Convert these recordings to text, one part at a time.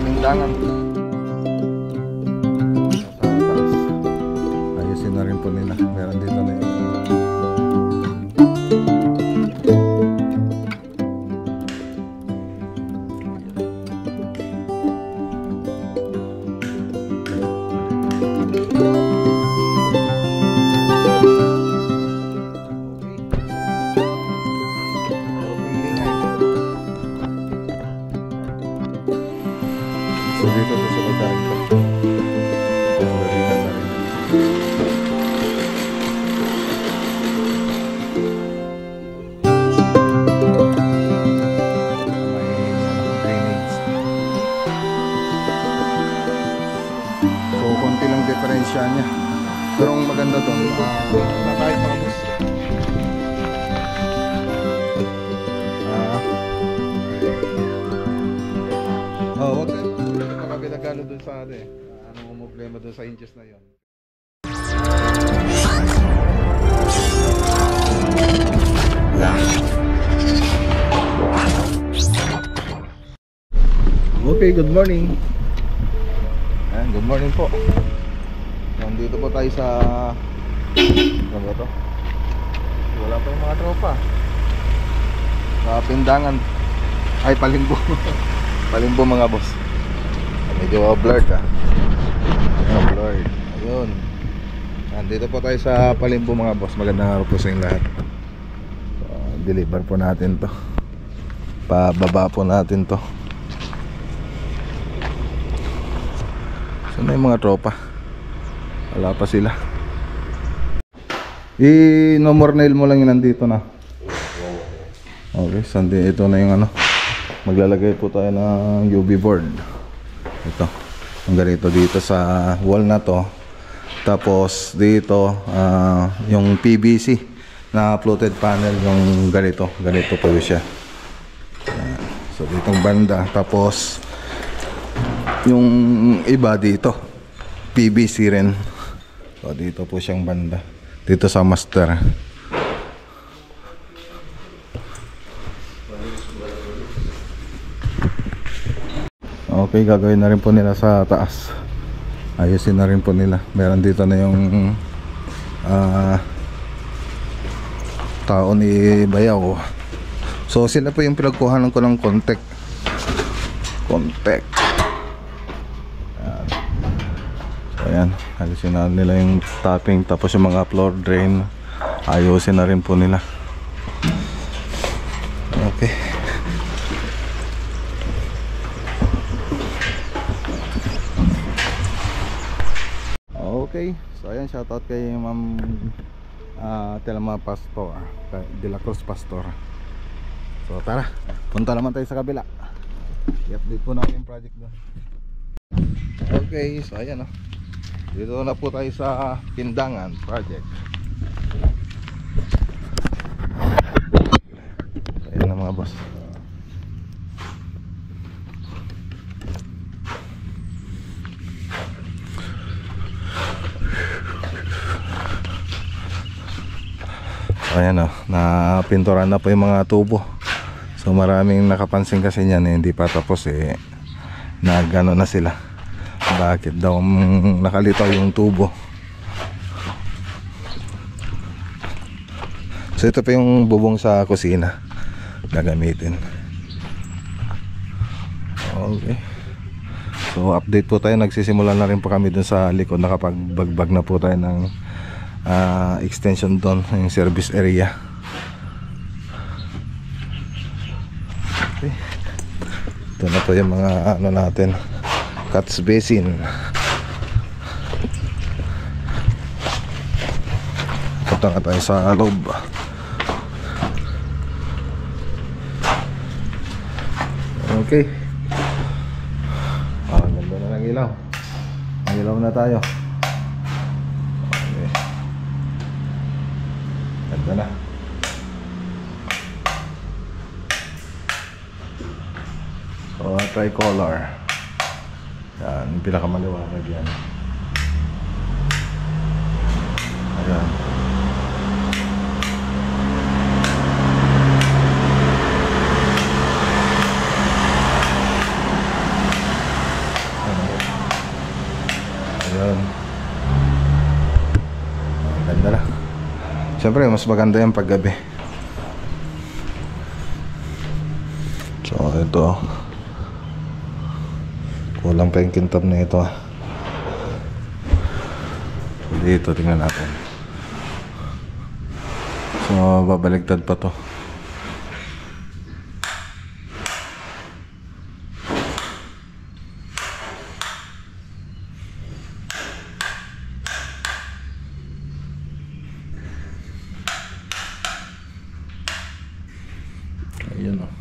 Pindangan. Sa taas. Ayusin na rin po nila. Meron dito na yun. So dito susunod na rin ito. Pagalitan na rin. May drainage. So konti lang diferensya niya. Pero ang maganda doon, nakahit mga bus. Wag kayo magagano dun sa ano anong problema dun sa inches na yon. Okay, good morning. Good morning po. Nandito po tayo sa ano ba to? Wala pa yung mga tropa sa Pindangan. Ay, Palimbo. Palimbo mga boss. Medyo blurred blurred. Ayun. Nandito po tayo sa Palimbo mga boss. Magandang araw po sa inyong lahat. Deliver po natin to. Pababa po natin to. Saan na yung mga tropa? Wala pa sila. No more nail mo lang yun, nandito na. Okay, sandi ito na yung ano. Maglalagay po tayo ng UV board. Ito, ang ganito dito sa wall na to. Tapos dito yung PVC na floated panel, yung ganito po siya. So ditong banda. Tapos yung iba dito PVC rin. So dito po siyang banda. Dito sa master. Okay, gagawin na rin po nila sa taas. Ayusin na rin po nila. Meron dito na yung tao ni Bayaw. So sila po yung pinagkuhanan ko ng contact. Ayan, ayusin na nila yung topping. Tapos yung mga floor drain, ayusin na rin po nila. Okay. Okay, so ayan, shoutout kay Ma'am Telma Pastor, De La Cruz Pastor. So tara, punta naman tayo sa kabila. I-update po natin yung project doon. Okay, so ayan dito na po tayo sa Pindangan project. Ayan na mga boss. Ayan napinturan na po yung mga tubo. So maraming nakapansin kasi niyan hindi pa tapos nagano na sila. Bakit daw nakalitaw yung tubo? So ito pa yung bubong sa kusina gagamitin. Okay. So update po tayo, nagsisimula na rin po kami dun sa likod, nakapagbagbag na po tayo ng extension doon, yung service area. Okay. Ito na po yung mga ano natin, catch basin. Punta nga tayo sa loob. Okay. Ganda na ng ilaw. Ang ilaw na tayo. Okay. Ganda na. So, tricolor. Yan, pinakamaliwanag yan. Ayan. Siyempre mas maganda yung paggabi. So ito, kulang pa yung kintab na ito. Dito tingnan natin. So babaligtad pa to. Ayun, oh.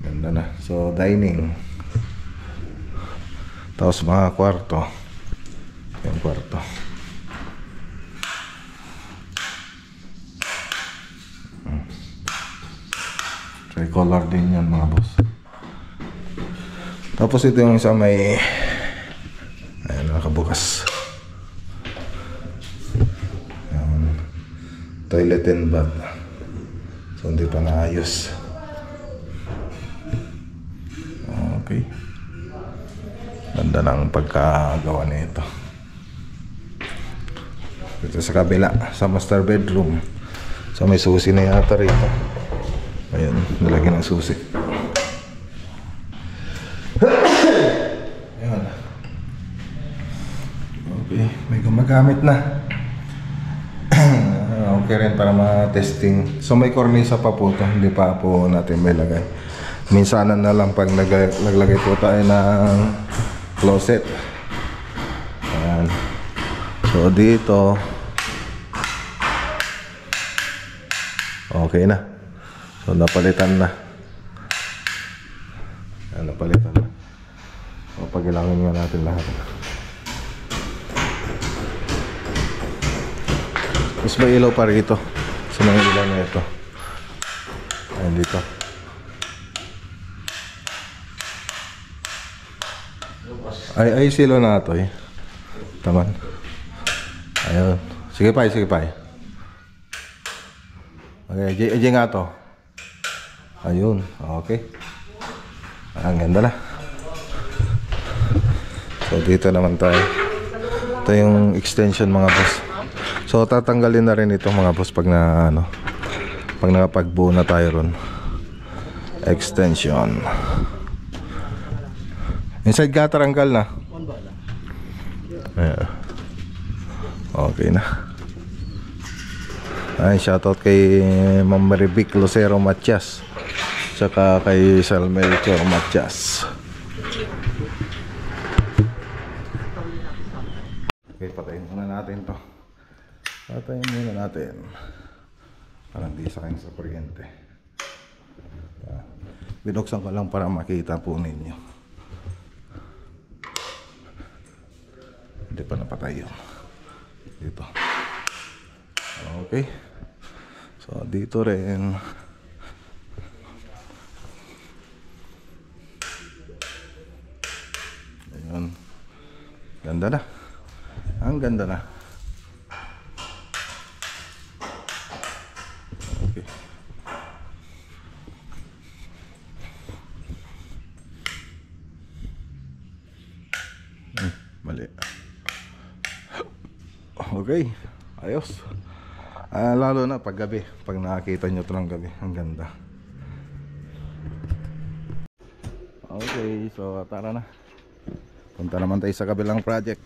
Ganda na. So dining, tapos mga kwarto. Yung kwarto, tricolor din yan mga boss. Tapos ito yung isa may, ayan, nakabukas. Ayan. Toilet and bath. So hindi pa naayos. Okay, ganda ng pagkagawa nito. Dito sa kabila, sa master bedroom, so may susi na yata rito. Ayan, nalagyan ng susi. Ayan. Okay, may gumagamit na. Okay rin para ma-testing. So may kornisa pa po ito, hindi pa po natin may lagay. Minsanan na lang pag naglagay po tayo ng closet. Ayan. So dito, okay na. So napalitan na. Ayan, napalitan na. So pagilangin nga natin lahat. Mas may ilaw pa rito sa mga ilaw na ito. Ayan dito. Ay silo na ito eh. Taman. Ayun. Sige pa, sige pa. Okay, J nga to. Ayun, okay. Ang ganda na. So dito naman tayo. Ito yung extension mga boss. So tatanggalin na rin ito mga boss pag na ano, pag nakapagbuo na tayo ron. Extension. Inside gutter tanggal na. Ayan. Okay na. Ay, shoutout kay Ma'am Marivic Lucero Matias, tsaka kay Salmelchor Matias. Okay, patayin muna natin to. Patayin muna natin. Parang di sa akin sa kuryente. Binuksan ko lang para makita po ninyo. Hindi pa napatay yun. Dito. Okay. So dito rin. Ayun. Ganda na. Ang ganda na. Okay. Mali. Okay. Ayos. Lalo na pag gabi, pag nakakita nyo ito ng gabi, ang ganda. Okay, so tara na. Punta naman tayo sa kabilang project.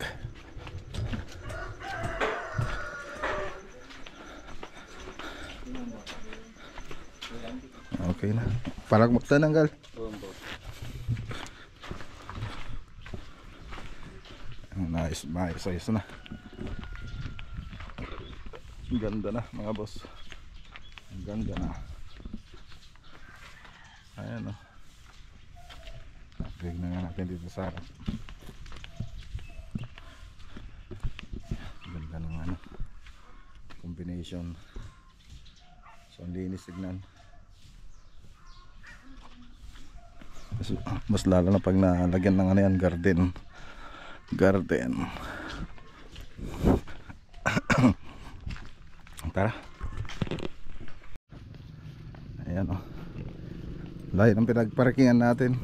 Okay na. Parang magtananggal. Nice, ayos na. Ang ganda na mga boss. Ang ganda na. Ayan o. Tignan nga natin dito sa harap. Ganda ng ano, combination. So ang linis tignan. Mas lalo na pag nalagyan ng ano yan, garden. Tara. Ayan o. Lahat ng pinagparkingan natin.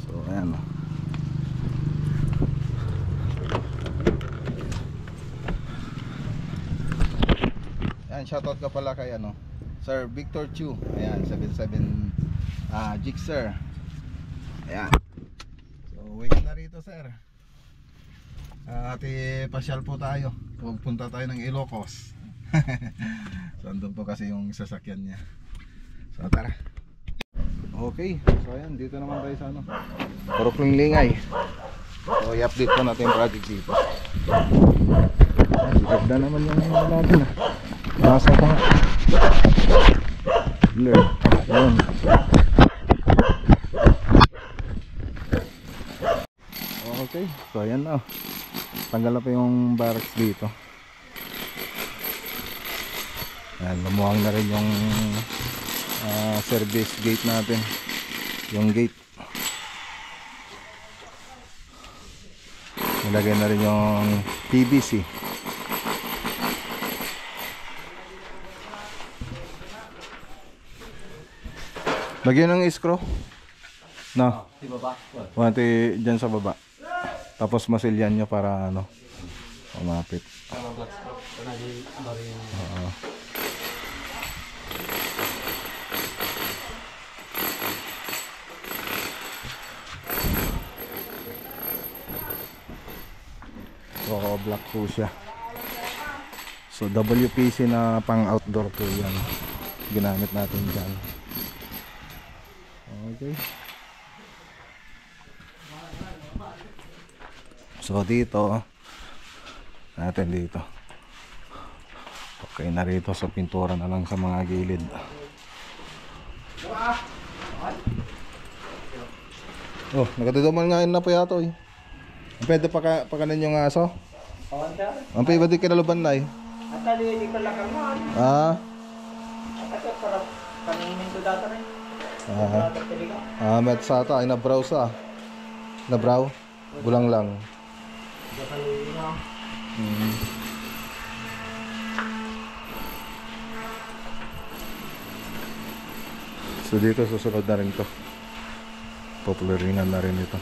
So ayan o. Ayan, shoutout ka pala kay ano, Sir Victor Chu. Ayan, 77 Jixer. Ayan. So, wait na rito, sir. Ati pasyal po tayo. Pupunta tayo ng Ilocos. So, andun po kasi yung sasakyan niya. So, tara. Okay, so ayan, dito naman tayo sa ano, Purokling Lingay. So, i-update po natin yung project dito. Ganda naman yung natin nasa pa nga blur. Ayun. Okay, so ayan na. Tanggal na pa yung barracks dito. Ayan, lumuhang na rin yung service gate natin. Yung gate nilagay na rin yung PVC. Lagyan ng screw no? Di baba? Wanti dyan sa baba. Tapos masilyan nyo para ano, umapit. So black po siya. So WPC na pang outdoor po yan. Ginamit natin dyan. Okay. So dito natin dito. Okay na rito sa pintura na lang sa mga gilid. Oh, nagdaduman nga na po yato eh. Pwede pakanan yung aso? Ang pwede ba di kinaluban na eh? At hindi ko lang kaman. At para kaninin ko data rin. Met sata ay na-browse na-brow? Bulang lang. So dito susunod na rin to. Popularingan na rin ito.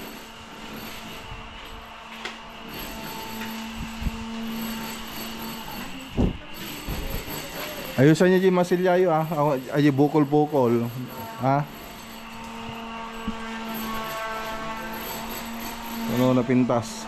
Ayusan niyo di masilyayo ay bukol-bukol. Ano na pintas.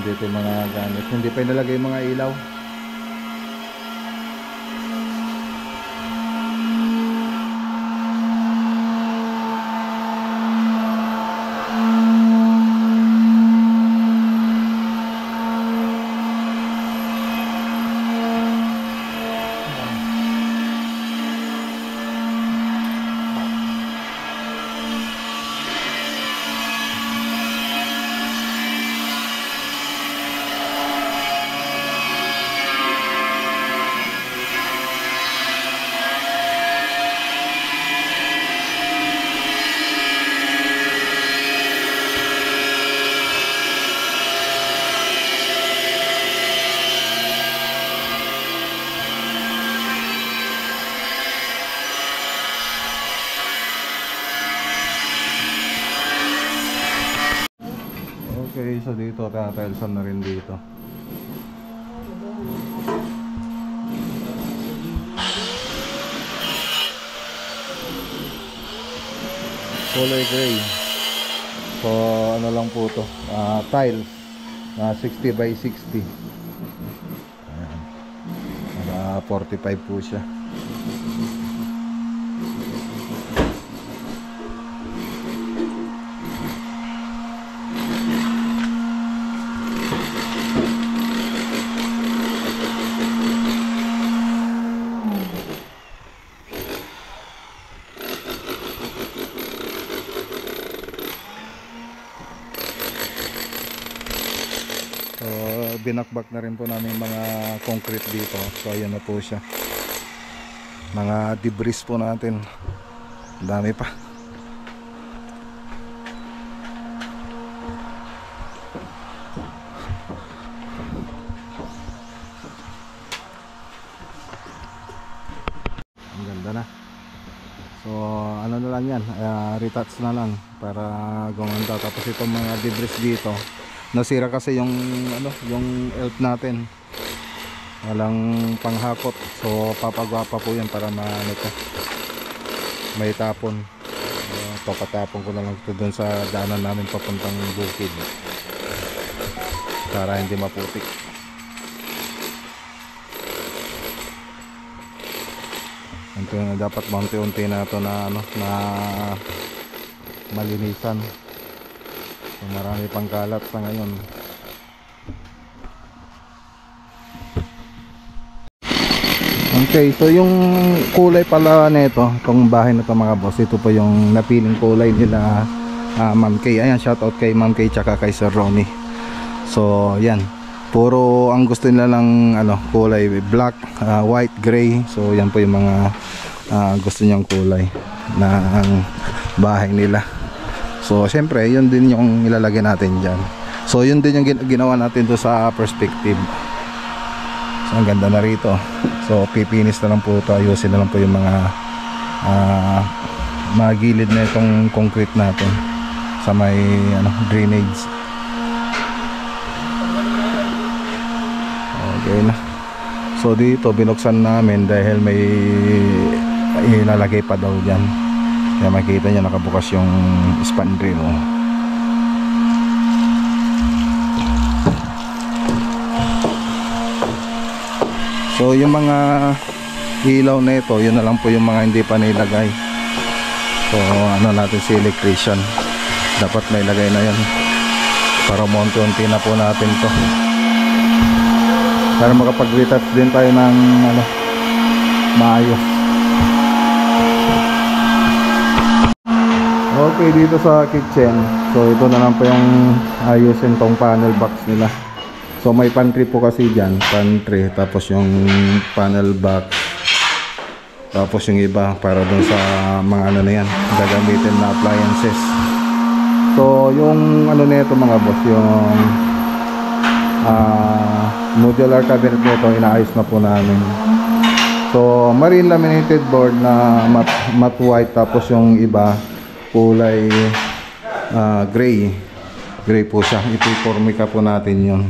Dito yung mga gamit. Hindi pa inalagay yung mga ilaw. Okay, so dito tatailsan na rin dito. Color gray. So ano lang po to, tiles 60 by 60. Ayan. 45 po siya. Binakbak na rin po namin mga concrete dito. So ayan na po siya. Mga debris po natin. Dami pa. yan, retouch na lang para gumanda. Tapos itong mga debris dito, nasira kasi yung ano, yung elf natin, walang panghakot, so papagawa pa po yan para may tapon. Papatapon ko na lang ito dun sa daanan namin papuntang bukid para hindi maputik. Dapat unti-unti na ito na ano, na malinisan. So, marami pang kalat sa ngayon. Okay, so yung kulay pala nito, itong bahay na ito mga boss, ito po yung napiling kulay nila Ma'am Kay. Ayan, shoutout kay Ma'am Kay tsaka kay Sir Ronnie. So yan, puro ang gusto nila lang ano, kulay black, white, gray. So yan po yung mga gusto niyang kulay na ang bahay nila. So syempre yun din yung ilalagay natin dyan. So yun din yung ginawa natin doon sa perspective. So ang ganda na rito. So pipinis na lang po ito, ayusin na lang po yung mga gilid na itong concrete natin sa may ano, drainage. Okay na. So dito binuksan namin dahil may ilalagay pa daw dyan. Kaya makita nyo nakabukas yung spandrel. So yung mga ilaw na ito, yun na lang po yung mga hindi pa nilagay. So ano natin si electrician, dapat may lagay na yan para monti-unti na po natin to, para makapag-retouch din tayo ng ano, maayos. Okay, dito sa kitchen, so ito na lang po yung ayusin tong panel box nila. So may pantry po kasi dyan, pantry, tapos yung panel box, tapos yung iba para dun sa mga ano na yan, gagamitin na appliances. So yung ano na ito mga boss, yung modular cabinet nito, inaayos na po namin. So marine laminated board na matte white, tapos yung iba kulay gray po siya. Ipiformica po natin yun.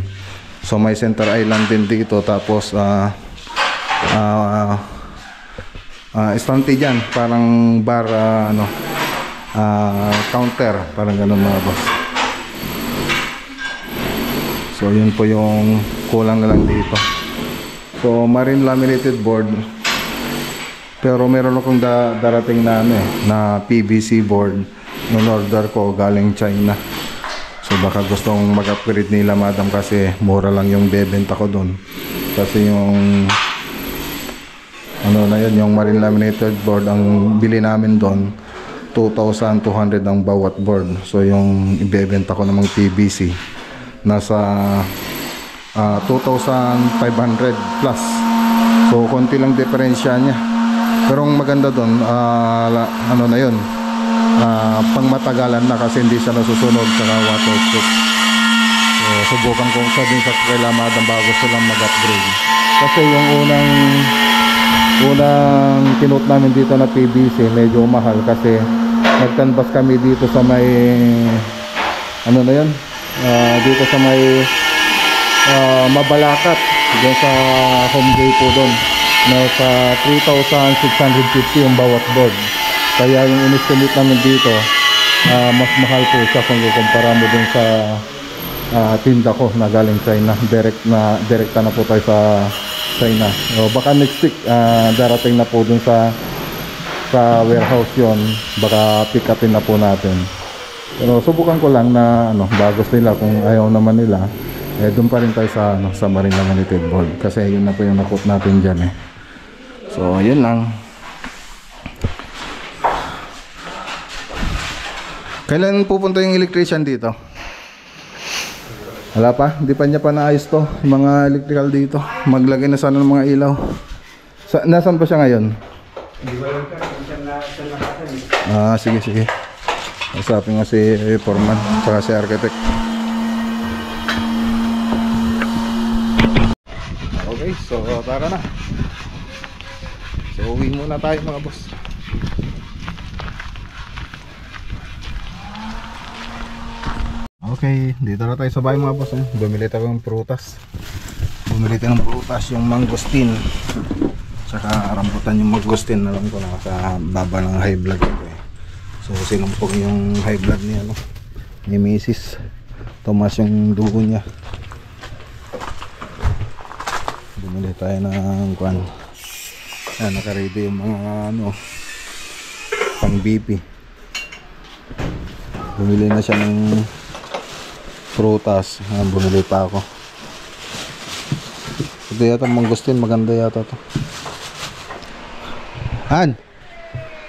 So may center island din dito, tapos estante dyan, parang bar, counter, parang ganun mga boss. So yun po yung kulang na lang dito. So marine laminated board, pero meron akong darating na ano, na PVC board na order ko galing China. So baka gustong mag-upgrade nila madam, kasi mura lang yung bebenta ko doon. Kasi yung ano na yun, yung marine laminated board, ang bili namin doon 2,200 ang bawat board. So yung ibebenta ko namang PVC nasa 2,500 plus. So konti lang diferensya niya. Pero ang maganda doon, ano na yun, pangmatagalan na, kasi hindi siya nasusunog, saka waterproof. So subukan kong sabihin sa kailamadang bago silang mag-upgrade, kasi yung unang kinote namin dito na PVC medyo mahal, kasi nagtanbas kami dito sa may ano na yun, dito sa may Mabalacat, doon sa home day po doon, nasa 3,650 yung bawat board. Kaya yung in-estimate namin dito, mas mahal po siya kung kukumpara mo dun sa tinda ko na galing China. Direkta na po tayo sa China. O baka next week darating na po dun sa warehouse yon, baka pick upin na po natin. Pero subukan ko lang na ano, bagos nila, kung ayaw naman nila, doon pa rin tayo sa marine laminated board, kasi yun na po yung nakot natin dyan eh. So yun lang. Kailan pupunta yung electrician dito? Wala pa, hindi pa niya pa naayos to, mga electrical dito. Maglagay na sana ng mga ilaw. Nasaan pa siya ngayon? Sige. Usapin nga si foreman saka si architect. Okay, so tara na. So uwi muna tayo mga boss. Okay, dito na tayo sa bahay mga boss. Bumili tayo ng prutas. Bumili tayo ng prutas, yung mangosteen. Saka rambutan yung mangosteen. Alam ko nasa baba ng high blood ko eh. So sinumpog yung high blood niya, no? Ni Mrs. Tumas yung dugo niya. Bumili tayo ng kwan. Ayan, naka-ready yung mga ano, pang BP. Bumili na siya ng prutas. Ayan, bumili pa ako. Ito yata mangosteen, maganda yata to. Han!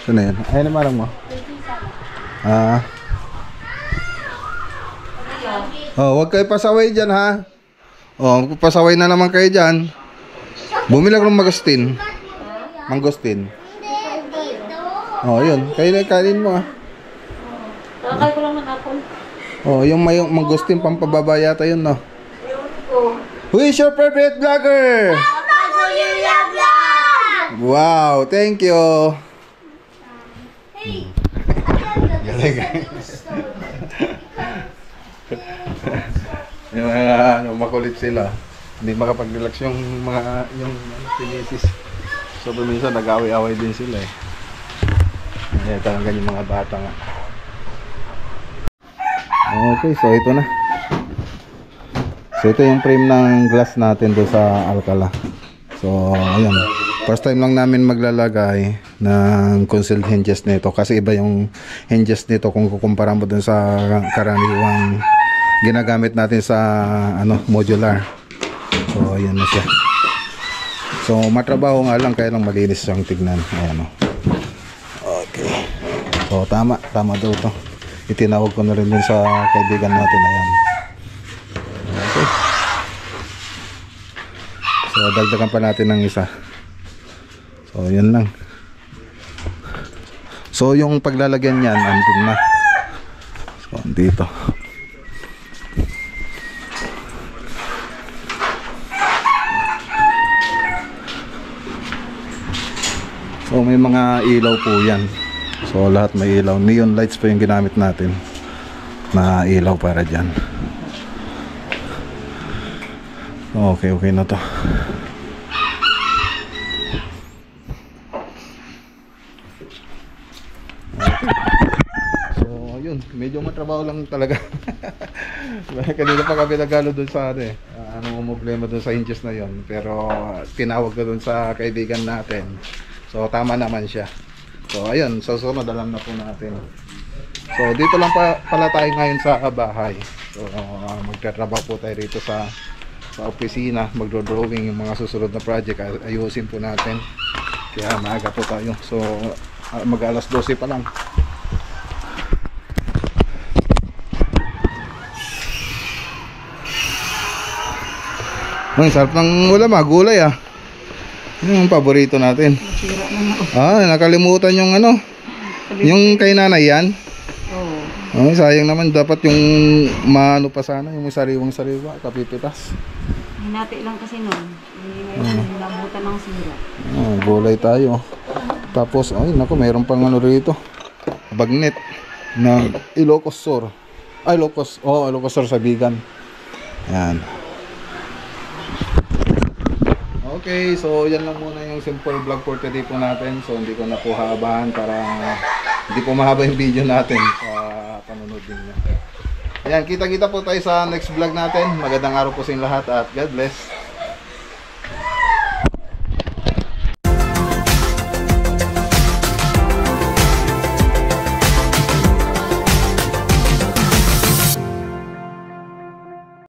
Saan na yan? Ayan na marang mo. Huwag kayo pasaway dyan ha. Pasaway na naman kayo dyan. Bumili ako ng mangosteen. Mangosteen. Yun. Kainin mo ha. Nakakay ko lang ng apple. Yung may mangosteen pampababa yata yun, no? Who is your favorite vlogger? Wow, thank you. Galing. Yung makulit sila. Hindi makapag-relax yung mga pinitis. So minsan nag-away-away din sila eh. Talaga yung mga bata nga. Okay, so ito na. So ito yung frame ng glass natin doon sa Alcala. So ayan, first time lang namin maglalagay ng concealed hinges nito kasi iba yung hinges nito kung kukumpara mo doon sa karaniwang ginagamit natin sa modular. So ayan na siya. So matrabaho nga lang, kaya lang malinis siyang tignan. Ayan o. Okay. So tama daw to. Itinawag ko na rin dun sa kaibigan natin. Ayan. Okay. So dagdagan pa natin ng isa. So yan lang. So yung paglalagyan niyan andun na. So dito. So may mga ilaw po yan. So lahat may ilaw. Neon lights pa yung ginamit natin na ilaw para dyan. Okay na to. So yun, medyo matrabaho lang talaga. Kanina pa kami nagalo dun sa anong problema dun sa hinges na yon. Pero tinawag ko dun sa kaibigan natin. So tama naman siya. So ayun, susunod alam na po natin. So dito lang pala tayo ngayon sa bahay. So magtatrabaho po tayo rito sa opisina, magdo-drawing yung mga susunod na project. Ayusin po natin. Kaya maaga po tayo. So mag-alas 12 pa lang. Ang sarap ng ulam, gulay ah. Yung paborito natin. Nakalimutan yung yung kay nanay yan. Sayang naman, dapat yung maano pa sana, yung sariwang-sariwa, kapipitas. Hinati lang kasi nun. Hindi nabutan ng sira. Gulay tayo. Tapos, naku, mayroon pang rito. Bagnet na Ilocos Sur. Ilocos Sur sa Bigan. Yan. Okay, so yan lang muna yung simple vlog for today po natin. So hindi ko na po habahan para hindi po mahaba yung video natin sa panunod din niya. Ayan, kita-kita po tayo sa next vlog natin. Magandang araw po sa inyo lahat at God bless.